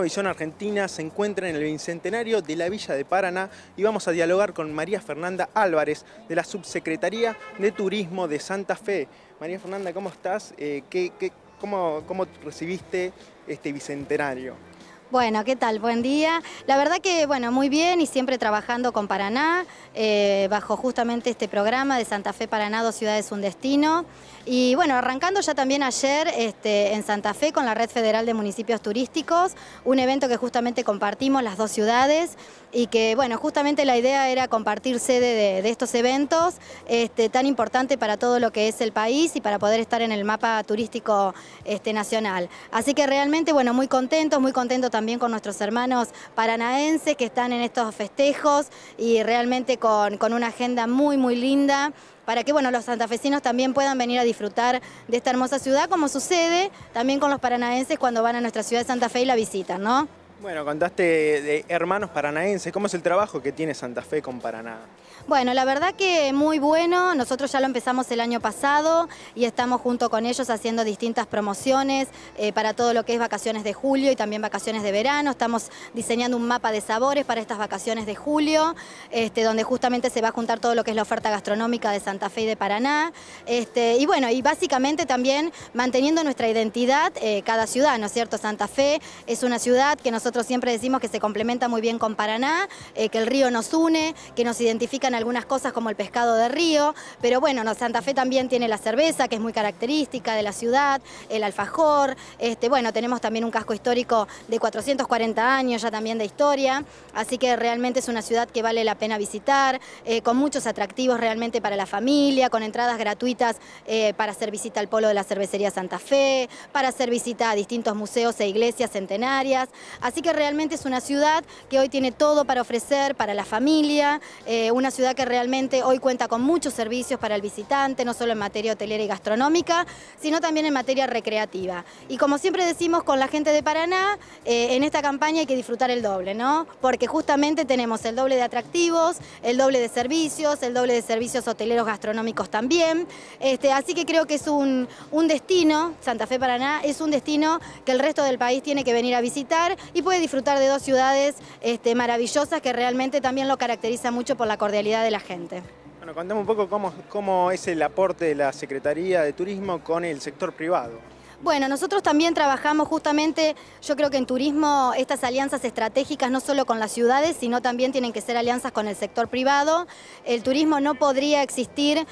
Turismo Visión Argentina se encuentra en el bicentenario de la Villa de Paraná y vamos a dialogar con María Fernanda Álvarez de la Subsecretaría de Turismo de Santa Fe. María Fernanda, ¿cómo estás? ¿Cómo recibiste este bicentenario? Bueno, ¿qué tal? Buen día. La verdad que, bueno, muy bien y siempre trabajando con Paraná, bajo justamente este programa de Santa Fe Paraná, 2 ciudades, un destino. Y bueno, arrancando ya también ayer en Santa Fe con la Red Federal de Municipios Turísticos, un evento que justamente compartimos las 2 ciudades y que, bueno, justamente la idea era compartir sede de estos eventos tan importante para todo lo que es el país y para poder estar en el mapa turístico nacional. Así que realmente, bueno, muy contentos también con nuestros hermanos paranaenses que están en estos festejos y realmente con una agenda muy linda para que, bueno, los santafesinos también puedan venir a disfrutar de esta hermosa ciudad, como sucede también con los paranaenses cuando van a nuestra ciudad de Santa Fe y la visitan, ¿no? Bueno, contaste de hermanos paranaenses. ¿Cómo es el trabajo que tiene Santa Fe con Paraná? Bueno, la verdad que muy bueno. Nosotros ya lo empezamos el año pasado y estamos junto con ellos haciendo distintas promociones para todo lo que es vacaciones de julio y también vacaciones de verano. Estamos diseñando un mapa de sabores para estas vacaciones de julio, donde justamente se va a juntar todo lo que es la oferta gastronómica de Santa Fe y de Paraná. Y bueno, y básicamente también manteniendo nuestra identidad cada ciudad, ¿no es cierto? Santa Fe es una ciudad que nosotros siempre decimos que se complementa muy bien con Paraná, que el río nos une, que nos identifican algunas cosas como el pescado de río, pero bueno, Santa Fe también tiene la cerveza, que es muy característica de la ciudad, el alfajor, bueno, tenemos también un casco histórico de 440 años ya también de historia, así que realmente es una ciudad que vale la pena visitar, con muchos atractivos realmente para la familia, con entradas gratuitas para hacer visita al polo de la cervecería Santa Fe, para hacer visita a distintos museos e iglesias centenarias, así que realmente es una ciudad que hoy tiene todo para ofrecer para la familia, una ciudad que realmente hoy cuenta con muchos servicios para el visitante, no solo en materia hotelera y gastronómica, sino también en materia recreativa. Y como siempre decimos con la gente de Paraná, en esta campaña hay que disfrutar el doble, ¿no? Porque justamente tenemos el doble de atractivos, el doble de servicios hoteleros gastronómicos también. Así que creo que es un destino, Santa Fe Paraná, es un destino que el resto del país tiene que venir a visitar y puede disfrutar de 2 ciudades maravillosas que realmente también lo caracteriza mucho por la cordialidad de la gente. Bueno, contame un poco cómo es el aporte de la Secretaría de Turismo con el sector privado. Bueno, nosotros también trabajamos justamente, yo creo que en turismo estas alianzas estratégicas no solo con las ciudades, sino también tienen que ser alianzas con el sector privado. El turismo no podría existir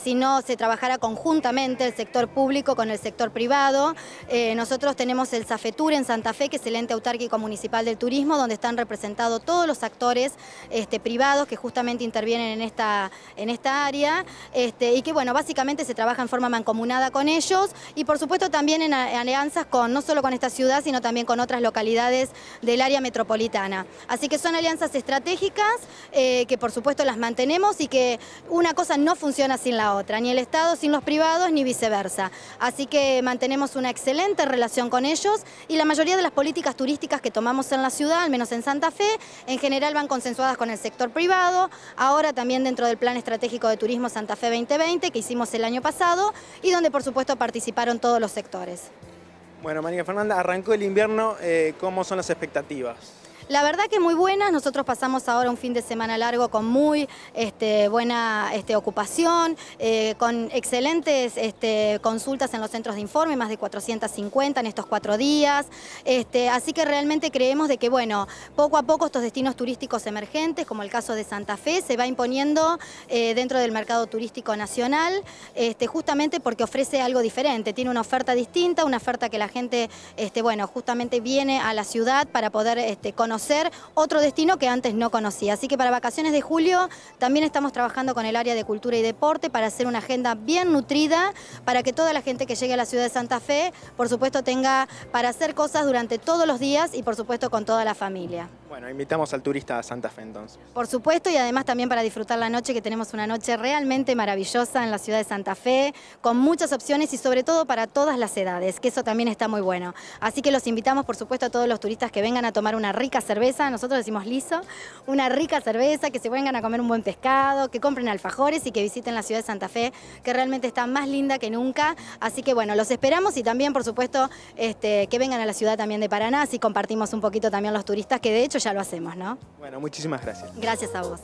si no se trabajara conjuntamente el sector público con el sector privado. Nosotros tenemos el Safetur en Santa Fe, que es el ente autárquico municipal del turismo, donde están representados todos los actores privados que justamente intervienen en esta área y que, bueno, básicamente se trabaja en forma mancomunada con ellos y, por supuesto, también en alianzas no solo con esta ciudad, sino también con otras localidades del área metropolitana. Así que son alianzas estratégicas que por supuesto las mantenemos y que una cosa no funciona sin la otra, ni el Estado sin los privados, ni viceversa. Así que mantenemos una excelente relación con ellos y la mayoría de las políticas turísticas que tomamos en la ciudad, al menos en Santa Fe, en general van consensuadas con el sector privado, ahora también dentro del Plan Estratégico de Turismo Santa Fe 2020 que hicimos el año pasado y donde por supuesto participaron todos los sectores. Bueno, María Fernanda, arrancó el invierno, ¿cómo son las expectativas? La verdad que muy buenas, nosotros pasamos ahora un fin de semana largo con muy buena ocupación, con excelentes consultas en los centros de informe, más de 450 en estos 4 días, así que realmente creemos de que, bueno, poco a poco estos destinos turísticos emergentes, como el caso de Santa Fe, se va imponiendo dentro del mercado turístico nacional, justamente porque ofrece algo diferente, tiene una oferta distinta, una oferta que la gente, bueno, justamente viene a la ciudad para poder conocer otro destino que antes no conocía. Así que para vacaciones de julio también estamos trabajando con el área de cultura y deporte para hacer una agenda bien nutrida, para que toda la gente que llegue a la ciudad de Santa Fe, por supuesto, tenga para hacer cosas durante todos los días y por supuesto con toda la familia. Bueno, invitamos al turista a Santa Fe entonces. Por supuesto, y además también para disfrutar la noche, que tenemos una noche realmente maravillosa en la ciudad de Santa Fe, con muchas opciones y sobre todo para todas las edades, que eso también está muy bueno. Así que los invitamos, por supuesto, a todos los turistas que vengan a tomar una rica cerveza, nosotros decimos liso, una rica cerveza, que se vengan a comer un buen pescado, que compren alfajores y que visiten la ciudad de Santa Fe, que realmente está más linda que nunca. Así que bueno, los esperamos y también, por supuesto, que vengan a la ciudad también de Paraná, así compartimos un poquito también los turistas, que de hecho ya lo hacemos, ¿no? Bueno, muchísimas gracias. Gracias a vos.